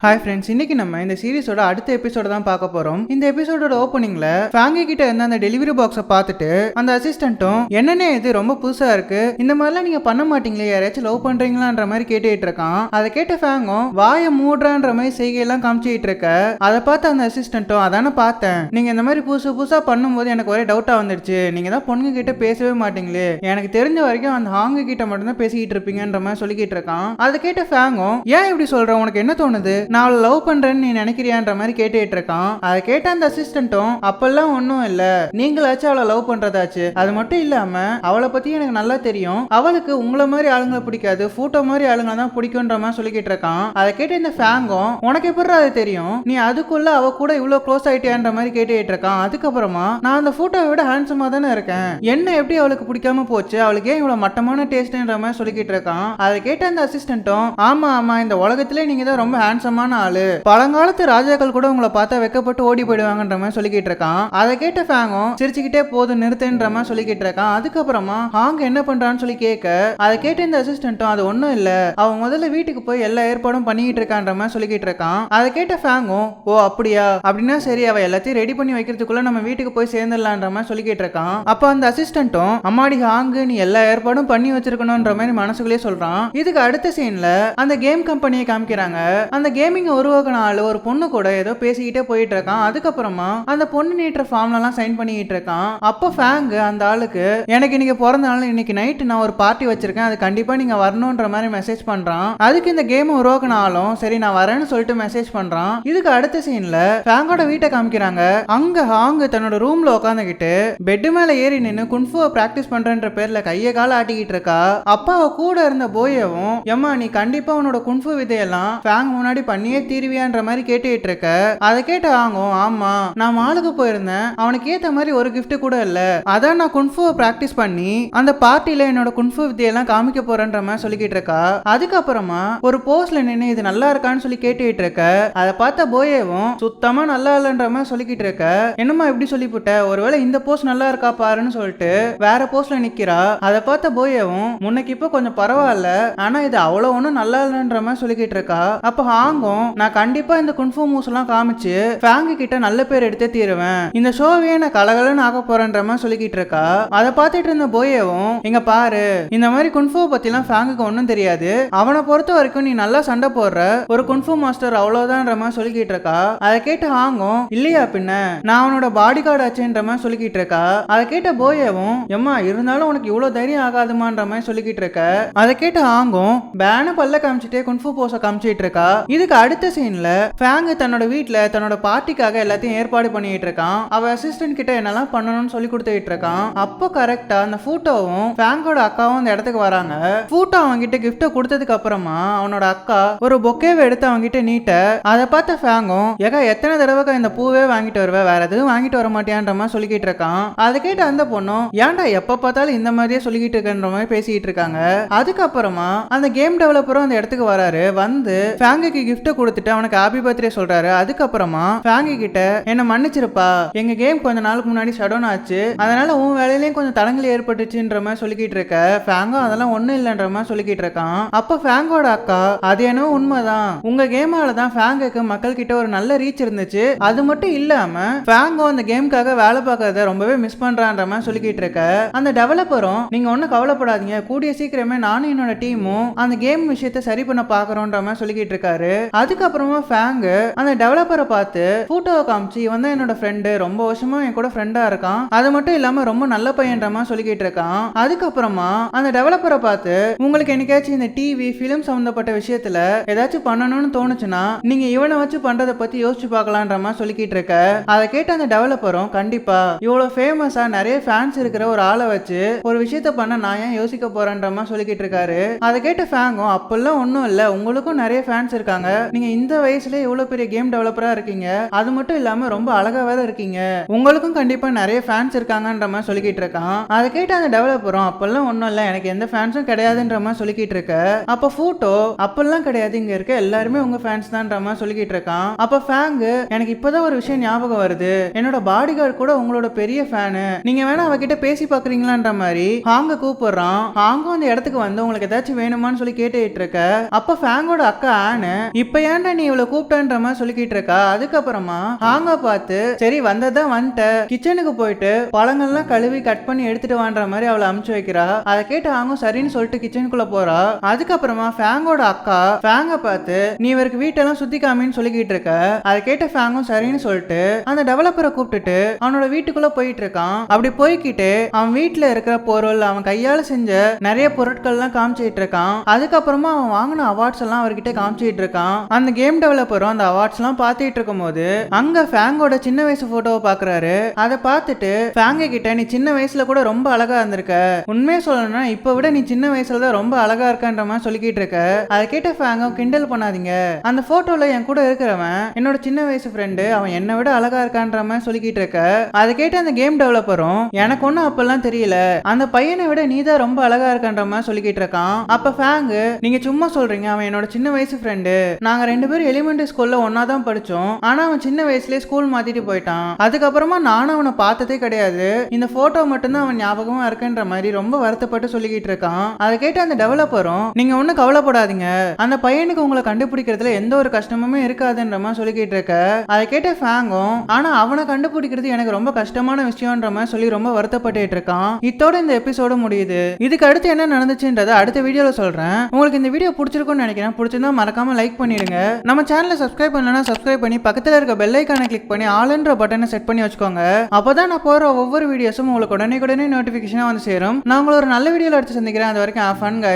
Hi friends, இன்னைக்கு நம்ம இந்த சீரிஸோட அடுத்த எபிசோட தான் பார்க்க போறோம். இந்த எபிசோடோட ஓப்பனிங்ல ஃபேங்கி கிட்ட இருந்த அந்த டெலிவரி பாக்ஸை பார்த்துட்டு அந்த அசிஸ்டன்ட்டும் என்னன்னே இது ரொம்ப புதுசா இருக்கு, இந்த மாதிரிலாம் நீங்க பண்ண மாட்டீங்களே, யாராச்சும் லவ் பண்றீங்களான்ற மாதிரி கேட்டுட்டு இருக்கான். அதை கேட்ட ஃபேங்கும் வாயை மூடுறான்ற மாதிரி செய்கையெல்லாம் காமிச்சிட்டு இருக்க. அதை பார்த்து அந்த அசிஸ்டன்ட்டும் அதானே பார்த்தேன், நீங்க இந்த மாதிரி புதுசு புதுசா பண்ணும்போது எனக்கு ஒரே டவுட்டா வந்துடுச்சு, நீங்க தான் பொண்ணுங்க கிட்ட பேசவே மாட்டீங்களே, எனக்கு தெரிஞ்ச வரைக்கும் அந்த ஹாங்கு கிட்ட மட்டும் தான் பேசிக்கிட்டு இருப்பீங்கன்ற மாதிரி சொல்லிக்கிட்டு இருக்கான். அதை கேட்ட ஃபேங்கும் ஏன் இப்படி சொல்ற, உனக்கு என்ன தோணுது, நான் அவளை லவ் பண்றேன்னு நீ நினைக்கிறியான்ற மாதிரி கேட்டுட்டு இருக்கான். அதை கேட்ட அந்த அசிஸ்டன்ட்டும் அப்பெல்லாம் ஒன்னும் இல்ல, நீங்களாச்சும் அவளை லவ் பண்றதாச்சு, அது மட்டும் இல்லாம அவளை பத்தி எனக்கு நல்லா தெரியும், அவளுக்கு உங்களை மாதிரி ஆளுங்களை பிடிக்காது, போட்டோ மாதிரி ஆளுங்களை தான் பிடிக்கும்ன்ற மாதிரி சொல்லிக்கிட்டு இருக்கான். அதை கேட்ட இந்த ஃபேங்கும் உனக்கு எப்படி அது தெரியும், நீ அதுக்குள்ள அவ கூட இவ்வளவு க்ளோஸ் ஆயிட்டியான்ற மாதிரி கேட்டுட்டு இருக்கான். அதுக்கப்புறமா நான் அந்த போட்டோவை விட ஹேண்ட்ஸமா தானே இருக்கேன், என்ன எப்படி அவளுக்கு பிடிக்காம போச்சு, அவளுக்கு ஏன் இவ்வளவு மட்டமான டேஸ்ட்ன்ற மாதிரி சொல்லிக்கிட்டு இருக்கான். அதை கேட்ட அந்த அசிஸ்டன்ட்டும் ஆமா ஆமா, இந்த உலகத்திலே நீங்க தான் ரொம்ப ஹேண்ட்ஸமான ஆளு, பழங்காலத்து ராஜாக்கள் கூட உங்களை பார்த்தா வெக்கப்பட்டு ஓடி போயிடுவாங்கன்ற மாதிரி சொல்லிக்கிட்டு இருக்கான். அதை கேட்ட ஃபேங்கும் சிரிச்சுக்கிட்டே போதும் நிறுத்துன்ற மாதிரி சொல்லிக்கிட்டு இருக்கான். அதுக்கப்புறமா ஹாங் என்ன பண்றான்னு சொல்லி கேட்க, அதை கேட்ட இந்த அசிஸ்டன்ட்டும் அது ஒன்னும் இல்ல, அவன் முதல்ல வீட்டுக்கு போய் எல்லா ஏற்பாடும் பண்ணிட்டு இருக்கான்ற மாதிரி சொல்லிக்கிட்டு இருக்கான். அதை கேட்ட ஃபேங்கும் ஓ அப்படியா, அப்படின்னா சரி, அவ எல்லாத்தையும் ரெடி பண்ணி வைக்கிறதுக்குள்ள நம்ம வீட்டுக்கு போய் சேர்ந்துடலான்ற மாதிரி சொல்லிக்கிட்டு இருக்கான். அப்ப அந்த அசிஸ்டன்ட்டும் அம்மாடி ஹாங்கு நீ எல்லா ஏற்பாடும் பண்ணி வச்சிருக்கணும்ன்ற மாதிரி மனசுக்குள்ளே சொல்றான். இதுக்கு அடுத்த சீன்ல அந்த கேம் கம்பெனியை காமிக்கிறாங்க. அந்த கேமிங் உருவாக்கின ஆளு ஒரு பொண்ணு கூட ஏதோ பேசிக்கிட்டே போயிட்டு இருக்கான். அதுக்கப்புறமா அந்த பொண்ணு நீட்டுற ஃபார்ம்ல எல்லாம் சைன் பண்ணிட்டு இருக்கான். அப்போ ஃபேங் அந்த ஆளுக்கு எனக்கு இன்னைக்கு பிறந்த நாள், இன்னைக்கு நைட் நான் ஒரு பார்ட்டி வச்சிருக்கேன், அது கண்டிப்பா நீங்க வரணும்ன்ற மாதிரி மெசேஜ் பண்றான். அதுக்கு இந்த கேம் உருவாக்கின ஆளும் சரி நான் வரேன்னு சொல்லிட்டு மெசேஜ் பண்றான். இதுக்கு அடுத்த சீன்ல ஃபேங்கோட வீட்டை காமிக்கிறாங்க. அங்க ஹாங் தன்னோட ரூம்ல உட்காந்துக்கிட்டு பெட் மேல ஏறி நின்னு குன்ஃபுவை பிராக்டிஸ் பண்றன்ற பேர்ல கைய கால ஆட்டிக்கிட்டு இருக்கா. அப்பா கூட இருந்த போயவும் எம்மா நீ கண்டிப்பா உன்னோட குன்ஃபு விதையெல்லாம் ஃபேங் முன்னாடி பண்ணியே தீர்வியான்ற மாதிரி கேட்டுட்டு இருக்க. அதை கேட்டு வாங்கும் ஆமா நான் மாலுக்கு போயிருந்தேன், அவனுக்கு ஏத்த மாதிரி ஒரு கிஃப்ட் கூட இல்ல, அதான் நான் குன்ஃபுவை பிராக்டிஸ் பண்ணி அந்த பார்ட்டில என்னோட குன்ஃபு வித்தையெல்லாம் காமிக்க போறேன்ற மாதிரி சொல்லிக்கிட்டு இருக்கா. அதுக்கப்புறமா ஒரு போஸ்ட்ல நின்று இது நல்லா இருக்கான்னு சொல்லி கேட்டுட்டு இருக்க. அதை பார்த்த போயவும் சுத்தமா நல்லா இல்லைன்ற மாதிரி சொல்லிக்கிட்டு இருக்க. என்னமா எப்படி சொல்லிவிட்ட, ஒருவேளை இந்த போஸ்ட் நல்லா இருக்கா பாருன்னு சொல்லிட்டு வேற போஸ்ட்ல நிக்கிறா. அதை பார்த்த போயவும் முன்னைக்கு இப்ப கொஞ்சம் பரவாயில்ல, ஆனா இது அவ்வளவு ஒன்றும் நல்லா இல்லைன்ற மாதிரி சொல்லிக்கிட்டு இருக்கா. அப்ப ஹாங்கும் நான் கண்டிப்பா இந்த குன்ஃபு மூவ்ஸ் எல்லாம் காமிச்சு ஃபேங்கு கிட்ட நல்ல பேர் எடுத்தே தீருவேன், இந்த ஷோவையே நான் கலகலன்னு ஆக போறேன்ற மாதிரி சொல்லிக்கிட்டு இருக்கா. அதை பார்த்துட்டு இருந்த போயவும் இங்க பாரு, இந்த மாதிரி குன்ஃபுவை பத்தி எல்லாம் ஃபேங்குக்கு ஒன்னும் தெரியாது, அவனை பொறுத்த வரைக்கும் நீ நல்லா சண்டை போடுற ஒரு குன்ஃபு மாஸ்டர் அவ்வளவுதான்ற மாதிரி சொல்லிக்கிட்டு இருக்கா. அதை கேட்டு ஹாங்கும் இல்லையா பின்ன நான் அவனோட பாடி கார்டு ஆச்சுன்ற மாதிரி சொல்லிக்கிட்டு இருக்கா. அதை கேட்ட போயவும் எம்மா இருந்தாலும் உனக்கு இவ்வளவு தைரியம் ஆகாதுமான்ற மாதிரி சொல்லிக்கிட்டு இருக்க. அதை கேட்டு ஹாங்கும் பேன பல்ல காமிச்சிட்டே குன்ஃபு போஸ காமிச்சிட்டு இருக்கா. இதுக்கு அடுத்த சீன்ல ஃபேங் தன்னோட வீட்டுல தன்னோட பார்ட்டிக்காக எல்லாத்தையும் ஏற்பாடு பண்ணிட்டு இருக்கான். அவ அசிஸ்டன்ட் கிட்ட என்னெல்லாம் பண்ணணும்னு சொல்லி கொடுத்துட்டு இருக்கான். அப்போ கரெக்டா அந்த ஃபூட்டோவும் ஃபேங்கோட அக்காவும் அந்த இடத்துக்கு வராங்க. ஃபூட்டோ அவங்கிட்ட கிஃப்ட கொடுத்ததுக்கு அப்புறமா அவனோட அக்கா ஒரு பொக்கேவை எடுத்து அவங்கிட்ட நீட்ட. அதை பார்த்த ஃபேங்கும் ஏகா எத்தனை தடவை இந்த பூவே வாங்கிட்டு வருவ, வேற எதுவும் வாங்கிட்டு வர மாட்டியான்ற மாதிரி சொல்லிக்கிட்டு இருக்கான். அதை கேட்ட அந்த பொண்ணும் ஏன்டா எப்ப பார்த்தாலும் இந்த மாதிரியே சொல்லிக்கிட்டு இருக்கன்ற மாதிரி பேசிட்டு இருக்காங்க. அதுக்கப்புறமா அந்த கேம் டெவலப்பரும் அந்த இடத்துக்கு வராரு. வந்து ஃபேங்குக்கு கிஃப்ட கொடுத்துட்டு அவனுக்கு ஹாப்பி பர்த்டே சொல்றாரு. அதுக்கப்புறமா ஃபேங்கி கிட்ட என்ன மன்னிச்சிருப்பா, எங்க கேம் கொஞ்ச நாளுக்கு முன்னாடி ஷடவுன் ஆச்சு, அதனால உன் வேலையிலயும் கொஞ்சம் தடங்கள் ஏற்பட்டுச்சுன்ற மாதிரி சொல்லிக்கிட்டு இருக்க. ஃபேங்கும் அதெல்லாம் ஒண்ணும் இல்லைன்ற மாதிரி சொல்லிக்கிட்டு இருக்கான். அப்ப ஃபேங்கோட அக்கா அது என்னவோ உண்மைதான், உங்க கேமால தான் ஃபேங்குக்கு மக்கள் கிட்ட ஒரு நல்ல ரீச் இருந்துச்சு, அது மட்டும் இல்லாம ஃபேங்கோ அந்த கேமுக்காக வேலை பார்க்கறத ரொம்பவே மிஸ் பண்றான்ற மாதிரி சொல்லிக்கிட்டு இருக்க. அந்த டெவலப்பரும் நீங்க ஒன்னும் கவலைப்படாதீங்க, கூடிய சீக்கிரமே நானும் என்னோட டீமும் அந்த கேம் விஷயத்தை சரி பண்ண பாக்குறோன்ற மாதிரி சொல்லிக்கிட்டு இருக்காரு. அதுக்கப்புறமா ஃபேங் அந்த டெவலப்பரை பார்த்து போட்டோவை காமிச்சு இவன் தான் என்னோட ஃப்ரெண்டு, ரொம்ப வருஷமா என் கூட ஃப்ரெண்டா இருக்கான், அது மட்டும் இல்லாம ரொம்ப நல்ல பையன்ற மாதிரி சொல்லிக்கிட்டு இருக்கான். அதுக்கப்புறமா அந்த டெவலப்பரை பார்த்து உங்களுக்கு என்னைக்காச்சும் இந்த டிவி பிலிம் சம்பந்தப்பட்ட விஷயத்துல ஏதாச்சும் பண்ணணும்னு தோணுச்சுன்னா நீங்க இவனை வச்சு பண்றதை பத்தி யோசிச்சு பார்க்கலான்ற மாதிரி சொல்லிக்கிட்டு இருக்க. அதை கேட்ட அந்த டெவலப்பரும் கண்டிப்பா இவ்வளவு ஃபேமஸா நிறைய ஃபேன்ஸ் இருக்கிற ஒரு ஆளை வச்சு ஒரு விஷயத்த பண்ண நான் ஏன் யோசிக்க போறேன்ற மாதிரி சொல்லிக்கிட்டு இருக்காரு. அதை கேட்ட ஃபேங்கும் அப்பெல்லாம் ஒன்னும் இல்ல, உங்களுக்கும் நிறைய ஃபேன்ஸ் இருக்காங்க, நீங்க இந்த வயசுல இவ்வளவு பெரிய கேம் டெவலப்பரா இருக்கீங்க, அது மட்டும் இல்லாம ரொம்ப அழகா வேற இருக்கீங்க, உங்களுக்கும் கண்டிப்பா நிறைய ஃபேன்ஸ் இருக்காங்கன்ற மாதிரி சொல்லிக்கிட்டு இருக்கான். அதை கேட்ட அந்த டெவலப்பரும் அப்பெல்லாம் ஒன்னும் இல்ல, எனக்கு எந்த ஃபேன்ஸும் கிடையாதுன்ற மாதிரி சொல்லிக்கிட்டு இருக்க. அப்ப போட்டோ அப்பெல்லாம் கிடையாது, இங்க இருக்க எல்லாருமே உங்க ஃபேன்ஸ் தான்ன்ற மாதிரி சொல்லிக்கிட்டு இருக்கான். அப்ப ஃபேங் எனக்கு இப்பதான் ஒரு விஷயம் ஞாபகம் வருது, என்னோட பாடி கார்டு கூட உங்களோட பெரிய ஃபேனு, நீங்க வேணா அவகிட்ட பேசி பாக்குறீங்களான்ற மாதிரி ஹாங்க கூப்பிடுறான். ஹாங்கும் அந்த இடத்துக்கு வந்து உங்களுக்கு ஏதாச்சும் வேணுமான்னு சொல்லி கேட்டுட்டு இருக்க. அப்ப ஃபேங்கோட அக்கா ஆனு இப்ப ஏன்டா நீ இவ்வளவு கூப்பிட்டன்ற மாதிரி சொல்லிக்கிட்டு இருக்கா. அதுக்கப்புறமா ஹாங்க பார்த்து சரி வந்ததான் வந்துட்ட, கிச்சனுக்கு போயிட்டு பழங்கள்லாம் கழுவி கட் பண்ணி எடுத்துட்டு வான்ற மாதிரி அவளை அமுச்சு வைக்கிறா. அதை கேட்டு ஹாங்கும் சரின்னு சொல்லிட்டு கிச்சனுக்குள்ள போறா. அதுக்கப்புறமா ஃபேங்கோட அக்கா ஃபேங்க பார்த்து நீ இவருக்கு வீட்டெல்லாம் சுத்தி காமின்னு சொல்லிக்கிட்டு இருக்க. அதை கேட்ட ஃபேங்கும் சரின்னு சொல்லிட்டு அந்த டெவலப்பரை கூப்பிட்டுட்டு அவனோட வீட்டுக்குள்ள போயிட்டு இருக்கான். அப்படி போய்கிட்டு அவன் வீட்டுல இருக்கிற பொருள், அவன் கையால செஞ்ச நிறைய பொருட்கள்லாம் காமிச்சிட்டு இருக்கான். அதுக்கப்புறமா அவன் வாங்கின அவார்ட்ஸ் எல்லாம் அவர்கிட்ட காமிச்சிட்டு இருக்கான். அந்த கேம் டெவலப்பரும் அந்த அவார்ட்ஸ் எல்லாம் பார்த்துட்டு இருக்கும் போது அங்க ஃபேங்கோட சின்ன வயசு போட்டோவை பாக்குறாரு. அதை பார்த்துட்டு ஃபேங்க கிட்ட நீ சின்ன வயசுல கூட ரொம்ப அழகா இருந்திருக்க, உண்மையை சொல்லணும்னா இப்ப விட நீ சின்ன வயசுல தான் ரொம்ப அழகா இருக்கன்ற மாதிரி சொல்லிக்கிட்டு இருக்க. அதை கேட்ட ஃபேங்க கிண்டல் பண்ணாதீங்க, அந்த போட்டோல என் கூட இருக்கிறவன் என்னோட சின்ன வயசு ஃப்ரெண்டு, அவன் என்னை விட அழகா இருக்கான்ற மாதிரி சொல்லிக்கிட்டு இருக்க. அதை கேட்ட அந்த கேம் டெவலப்பரும் எனக்கு ஒன்னும் அப்பெல்லாம் தெரியல, அந்த பையனை விட நீ தான் ரொம்ப அழகா இருக்கான்ற மாதிரி சொல்லிக்கிட்டு இருக்கான். அப்ப ஃபேங்கு நீங்க சும்மா சொல்றீங்க, அவன் என்னோட சின்ன வயசு ஃப்ரெண்டு, நாங்க 2 பேரும் எலிமெண்டரி ஸ்கூல்ல ஒன்னா தான் படிச்சோம், ஆனா அவன் சின்ன வயசுலயே ஸ்கூல் மாத்திட்டு போயிட்டான், அதுக்கப்புறமா நானும் அவனை பார்த்ததே கிடையாது, இந்த போட்டோ மட்டும்தான் அவன் ஞாபகமா இருக்குன்ற மாதிரி ரொம்ப வருத்தப்பட்டு சொல்லிக்கிட்டு இருக்கான். அதை கேட்ட அந்த டெவலப்பரும் நீங்க ஒன்னும் கவலைப்படாதீங்க, அந்த பையனுக்கு உங்களை கண்டுபிடிக்கிறதுல எந்த ஒரு கஷ்டமுமே இருக்காதுன்ற மாதிரி சொல்லிக்கிட்டு இருக்க. அதை கேட்ட ஃபேங்கும் ஆனா அவனை கண்டுபிடிக்கிறது எனக்கு ரொம்ப கஷ்டமான விஷயம்ன்ற மாதிரி சொல்லி ரொம்ப வருத்தப்பட்டு இருக்கான். இதோட இந்த எபிசோடு முடியுது. இதுக்கு அடுத்து என்ன நடந்துச்சுன்றத அடுத்த வீடியோல சொல்றேன். உங்களுக்கு இந்த வீடியோ பிடிச்சிருக்கும்னு நினைக்கிறேன். பிடிச்சிருந்தா மறக்காம லைக் பண்ணிடுங்க. நம்ம சேனலை சப்ஸ்கிரைப் பண்ணலனா சப்ஸ்கிரைப் பண்ணி பக்கத்துல இருக்க பெல் ஐகானை கிளிக் பண்ணி ஆல்ன்ற பட்டனை செட் பண்ணி வச்சுக்கோங்க. அப்பதான் நான் போற ஒவ்வொரு வீடியோஸும் உங்களுக்கு உடனே நோட்டிபிகேஷனா வந்து சேரும். நான் உங்களை ஒரு நல்ல வீடியோல எடுத்து சந்திக்கிறேன். அது வரைக்கும் ஹேவ் ஃபன் கைஸ்.